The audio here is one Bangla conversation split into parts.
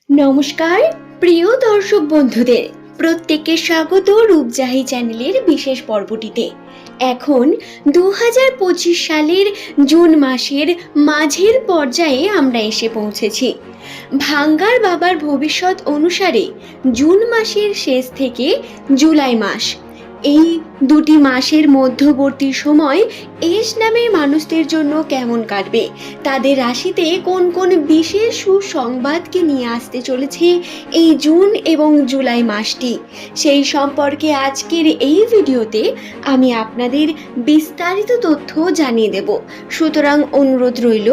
নমস্কার প্রিয় দর্শক বন্ধুদের, প্রত্যেককে স্বাগত রূপজাহি চ্যানেলের বিশেষ পর্বটিতে। এখন 2025 সালের জুন মাসের মাঝের পর্যায়ে আমরা এসে পৌঁছেছি। ভাঙ্গার বাবার ভবিষ্যৎ অনুসারে জুন মাসের শেষ থেকে জুলাই মাস, এই দুটি মাসের মধ্যবর্তী সময় এস নামের মানুষদের জন্য কেমন কাটবে, তাদের রাশিতে কোন কোন বিশেষ সুসংবাদকে নিয়ে আসতে চলেছে এই জুন এবং জুলাই মাসটি, সেই সম্পর্কে আজকের এই ভিডিওতে আমি আপনাদের বিস্তারিত তথ্য জানিয়ে দেব। সুতরাং অনুরোধ রইল,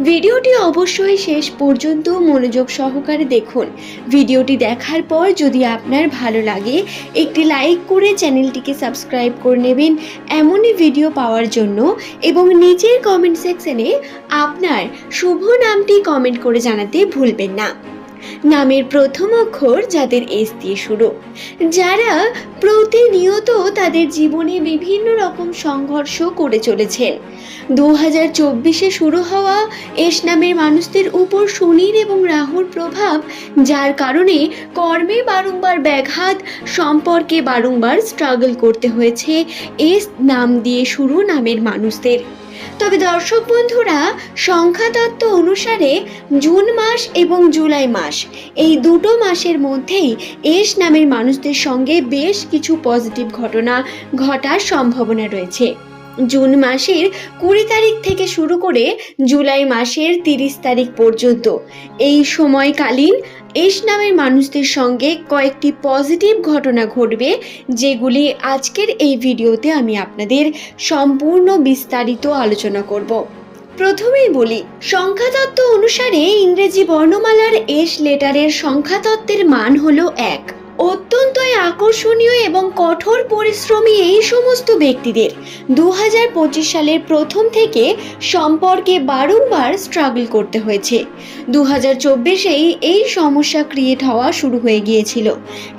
ভিডিওটি অবশ্যই শেষ পর্যন্ত মনোযোগ সহকারে দেখুন। ভিডিওটি দেখার পর যদি আপনার ভালো লাগে একটি লাইক করে চ্যানেলটিকে সাবস্ক্রাইব করে নেবেন এমনই ভিডিও পাওয়ার জন্য, এবং নিচের কমেন্ট সেকশনে আপনার শুভ নামটি কমেন্ট করে জানাতে ভুলবেন না। নামের প্রথম অক্ষর যাদের এস দিয়ে শুরু, যারা প্রতিনিয়ত তাদের জীবনে বিভিন্ন রকম সংঘর্ষ করে চলেছেন। 2024-এ শুরু হওয়া এস নামের মানুষদের উপর শনির এবং রাহুর প্রভাব, যার কারণে কর্মে বারংবার ব্যাঘাত, সম্পর্কে বারংবার স্ট্রাগল করতে হয়েছে এস নাম দিয়ে শুরু নামের মানুষদের। তবে দর্শক বন্ধুরা, সংখ্যাতত্ত্ব অনুসারে জুন মাস এবং জুলাই মাস, এই দুটো মাসের মধ্যেই এস নামের মানুষদের সঙ্গে বেশ কিছু পজিটিভ ঘটনা ঘটার সম্ভাবনা রয়েছে। জুন মাসের 20 তারিখ থেকে শুরু করে জুলাই মাসের 30 তারিখ পর্যন্ত এই সময়কালীন এস নামের মানুষদের সঙ্গে কয়েকটি পজিটিভ ঘটনা ঘটবে, যেগুলি আজকের এই ভিডিওতে আমি আপনাদের সম্পূর্ণ বিস্তারিত আলোচনা করব। প্রথমেই বলি, সংখ্যাতত্ত্ব অনুসারে ইংরেজি বর্ণমালার এস লেটারের সংখ্যাতত্ত্বের মান হলো 1। অত্যন্তই আকর্ষণীয় এবং কঠোর পরিশ্রমী এই সমস্ত ব্যক্তিদের 2025 সালের প্রথম থেকে সম্পর্কে বারংবার স্ট্রাগল করতে হয়েছে। 2024-এই এই সমস্যা ক্রিয়েট হওয়া শুরু হয়ে গিয়েছিল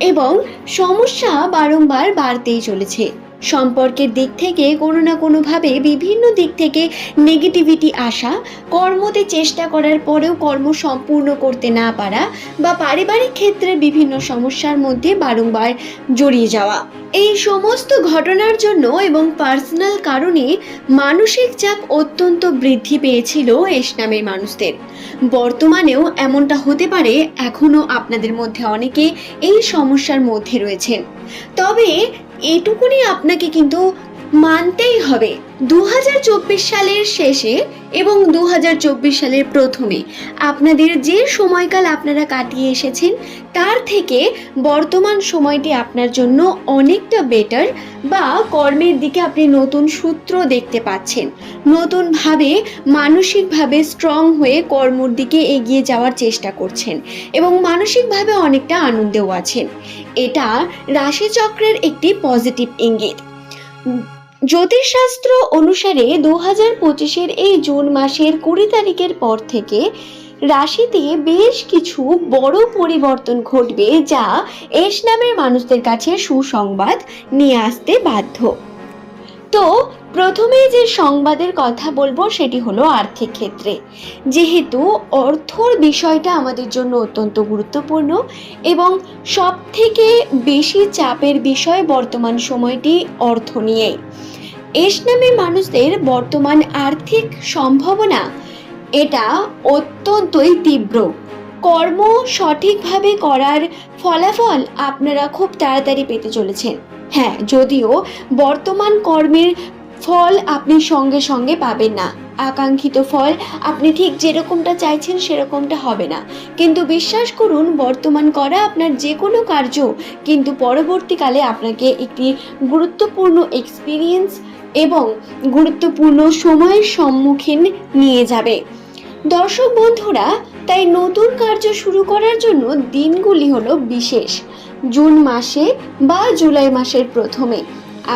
এবং সমস্যা বারংবার বাড়তেই চলেছে। সম্পর্কের দিক থেকে কোনো না কোনোভাবে বিভিন্ন দিক থেকে নেগেটিভিটি আসা, কর্মতে চেষ্টা করার পরেও কর্ম সম্পূর্ণ করতে না পারা, বা পারিবারিক ক্ষেত্রে বিভিন্ন সমস্যার মধ্যে বারংবার জড়িয়ে যাওয়া, এই সমস্ত ঘটনার জন্য এবং পার্সোনাল কারণে মানসিক চাপ অত্যন্ত বৃদ্ধি পেয়েছিল এস নামের মানুষদের। বর্তমানেও এমনটা হতে পারে, এখনও আপনাদের মধ্যে অনেকে এই সমস্যার মধ্যে রয়েছেন। তবে এটুকুনি আপনাকে কিন্তু মানতেই হবে, 2024 সালের শেষে এবং 2024 সালের প্রথমে আপনাদের যে সময়কাল আপনারা কাটিয়ে এসেছেন, তার থেকে বর্তমান সময়টি আপনার জন্য অনেকটা বেটার, বা কর্মের দিকে আপনি নতুন সূত্র দেখতে পাচ্ছেন, নতুনভাবে মানসিকভাবে স্ট্রং হয়ে কর্মর দিকে এগিয়ে যাওয়ার চেষ্টা করছেন এবং মানসিকভাবে অনেকটা আনন্দেও আছেন। এটা রাশিচক্রের একটি পজিটিভ ইঙ্গিত। জ্যোতিষশাস্ত্র অনুসারে 2025-এর এই জুন মাসের 20 তারিখের পর থেকে রাশিতে বেশ কিছু বড় পরিবর্তন ঘটবে, যা এস নামের মানুষদের কাছে সুসংবাদ নিয়ে আসতে বাধ্য। তো প্রথমেই যে সংবাদের কথা বলবো সেটি হলো আর্থিক ক্ষেত্রে। যেহেতু অর্থর বিষয়টা আমাদের জন্য অত্যন্ত গুরুত্বপূর্ণ এবং সব থেকে বেশি চাপের বিষয় বর্তমান সময়টি অর্থ নিয়েই। এস নামের মানুষদের বর্তমান আর্থিক সম্ভাবনা এটা অত্যন্তই তীব্র। কর্ম সঠিকভাবে করার ফলাফল আপনারা খুব তাড়াতাড়ি পেতে চলেছেন। হ্যাঁ, যদিও বর্তমান কর্মের ফল আপনি সঙ্গে সঙ্গে পাবেন না, আকাঙ্ক্ষিত ফল আপনি ঠিক যেরকমটা চাইছেন সেরকমটা হবে না, কিন্তু বিশ্বাস করুন, বর্তমান করা আপনার যে কোনো কার্য কিন্তু পরবর্তীকালে আপনাকে একটি গুরুত্বপূর্ণ এক্সপিরিয়েন্স এবং গুরুত্বপূর্ণ সময়ের সম্মুখীন নিয়ে যাবে। দর্শক বন্ধুরা, তাই নতুন কার্য শুরু করার জন্য দিনগুলি হলো বিশেষ। জুন মাসে বা জুলাই মাসের প্রথমে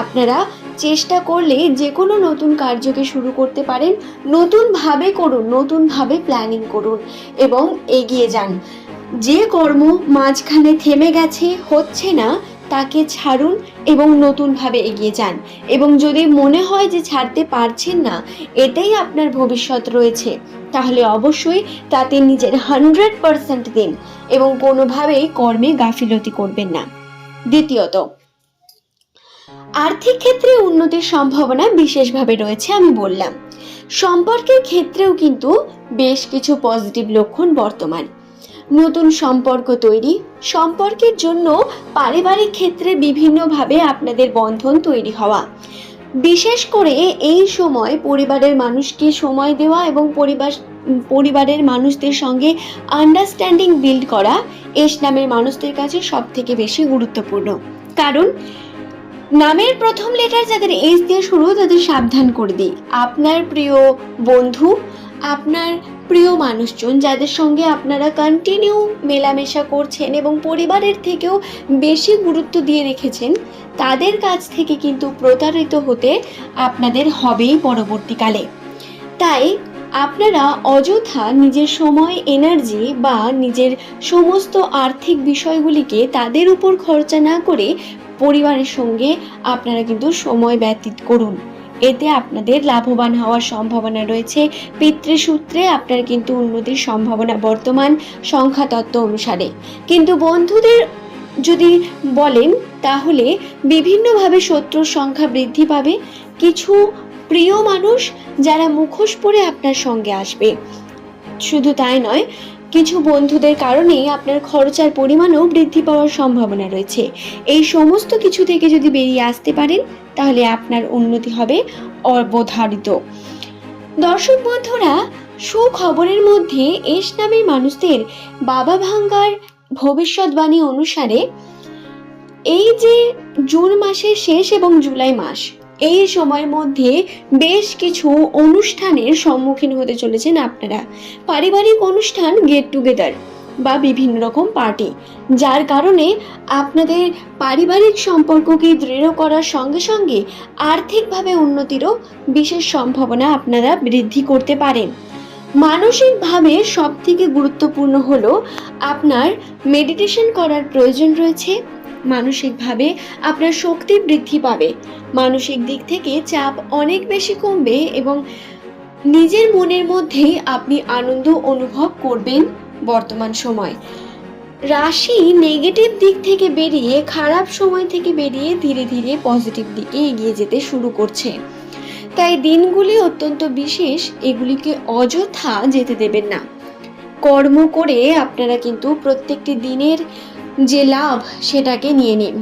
আপনারা চেষ্টা করলে যে কোনো নতুন কার্যকে শুরু করতে পারেন। নতুনভাবে করুন, নতুনভাবে প্ল্যানিং করুন এবং এগিয়ে যান। যে কর্ম মাঝখানে থেমে গেছে, হচ্ছে না, তাকে ছাড়ুন এবং নতুনভাবে এগিয়ে যান। এবং যদি মনে হয় যে ছাড়তে পারছেন না, এটাই আপনার ভবিষ্যৎ রয়েছে, তাহলে অবশ্যই তাতে নিজের 100% দিন এবং কোনোভাবেই কর্মে গাফিলতি করবেন না। দ্বিতীয়ত, আর্থিক ক্ষেত্রে উন্নতির সম্ভাবনা বিশেষভাবে রয়েছে। আমি বললাম, সম্পর্কের ক্ষেত্রেও কিন্তু বেশ কিছু পজিটিভ লক্ষণ বর্তমান। নতুন সম্পর্ক তৈরি, সম্পর্কের জন্য পারিবারিক ক্ষেত্রে বিভিন্নভাবে আপনাদের বন্ধন তৈরি হওয়া, বিশেষ করে এই সময় পরিবারের মানুষকে সময় দেওয়া এবং পরিবারের মানুষদের সঙ্গে আন্ডারস্ট্যান্ডিং বিল্ড করা এস নামের মানুষদের কাছে সব থেকে বেশি গুরুত্বপূর্ণ। কারণ নামের প্রথম লেটার যাদের এস দিয়ে শুরু, তাদের সাবধান করে দিই। আপনার প্রিয় বন্ধু, আপনার প্রিয় মানুষজন যাদের সঙ্গে আপনারা কন্টিনিউ মেলামেশা করছেন এবং পরিবারের থেকেও বেশি গুরুত্ব দিয়ে রেখেছেন, তাদের কাছ থেকে কিন্তু প্রতারিত হতে আপনাদের হবেই পরবর্তীকালে। তাই আপনারা অযথা নিজের সময়, এনার্জি বা নিজের সমস্ত আর্থিক বিষয়গুলিকে তাদের উপর খরচা না করে পরিবারের সঙ্গে আপনারা কিন্তু সময় ব্যতীত করুন। এতে আপনাদের লাভবান হওয়ার সম্ভাবনা রয়েছে। পিতৃসূত্রে আপনার কিন্তু উন্নতির সম্ভাবনা বর্তমান সংখ্যাতত্ত্ব অনুসারে। কিন্তু বন্ধুদের যদি বলেন, তাহলে বিভিন্নভাবে শত্রুর সংখ্যা বৃদ্ধি পাবে। কিছু প্রিয় মানুষ যারা মুখোশ পরে আপনার সঙ্গে আসবে, শুধু তাই নয়, কিছু বন্ধুদের কারণে আপনার খরচার পরিমাণও বৃদ্ধি পাওয়ার সম্ভাবনা রয়েছে। এই সমস্ত কিছু থেকে যদি বেরিয়ে আসতে পারেন, তাহলে আপনার উন্নতি হবে অবধারিত। দর্শক বন্ধুরা, সুখবরের মধ্যে এস নামের মানুষদের বাবা ভাঙ্গার ভবিষ্যৎবাণী অনুসারে এই যে জুন মাসের শেষ এবং জুলাই মাস, এই সময়ের মধ্যে বেশ কিছু অনুষ্ঠানের সম্মুখীন হতে চলেছেন আপনারা। পারিবারিক অনুষ্ঠান, গেট টুগেদার বা বিভিন্ন রকম পার্টি, যার কারণে আপনাদের পারিবারিক সম্পর্ককে দৃঢ় করার সঙ্গে সঙ্গে আর্থিকভাবে উন্নতিরও বিশেষ সম্ভাবনা আপনারা বৃদ্ধি করতে পারেন। মানসিকভাবে সব থেকে গুরুত্বপূর্ণ হলো আপনার মেডিটেশন করার প্রয়োজন রয়েছে। মানসিকভাবে আপনার শক্তি বৃদ্ধি পাবে, মানসিক দিক থেকে চাপ অনেক বেশি কমবে এবং নিজের মনের মধ্যেই আপনি আনন্দ অনুভব করবেন। বর্তমান সময় রাশি নেগেটিভ দিক থেকে বেরিয়ে, খারাপ সময় থেকে বেরিয়ে ধীরে ধীরে পজিটিভ দিকে এগিয়ে যেতে শুরু করছে। তাই দিনগুলি অত্যন্ত বিশেষ, এগুলিকে অযথা যেতে দেবেন না। কর্ম করে আপনারা কিন্তু প্রত্যেকটি দিনের যে লাভ সেটাকে নিয়ে নিন।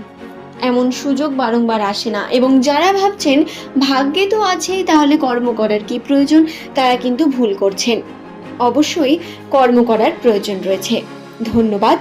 এমন সুযোগ বারংবার আসে না এবং যারা ভাবছেন ভাগ্যে তো আছেই, তাহলে কর্ম করার কি প্রয়োজন, তারা কিন্তু ভুল করছেন। অবশ্যই কর্ম করার প্রয়োজন রয়েছে। ধন্যবাদ।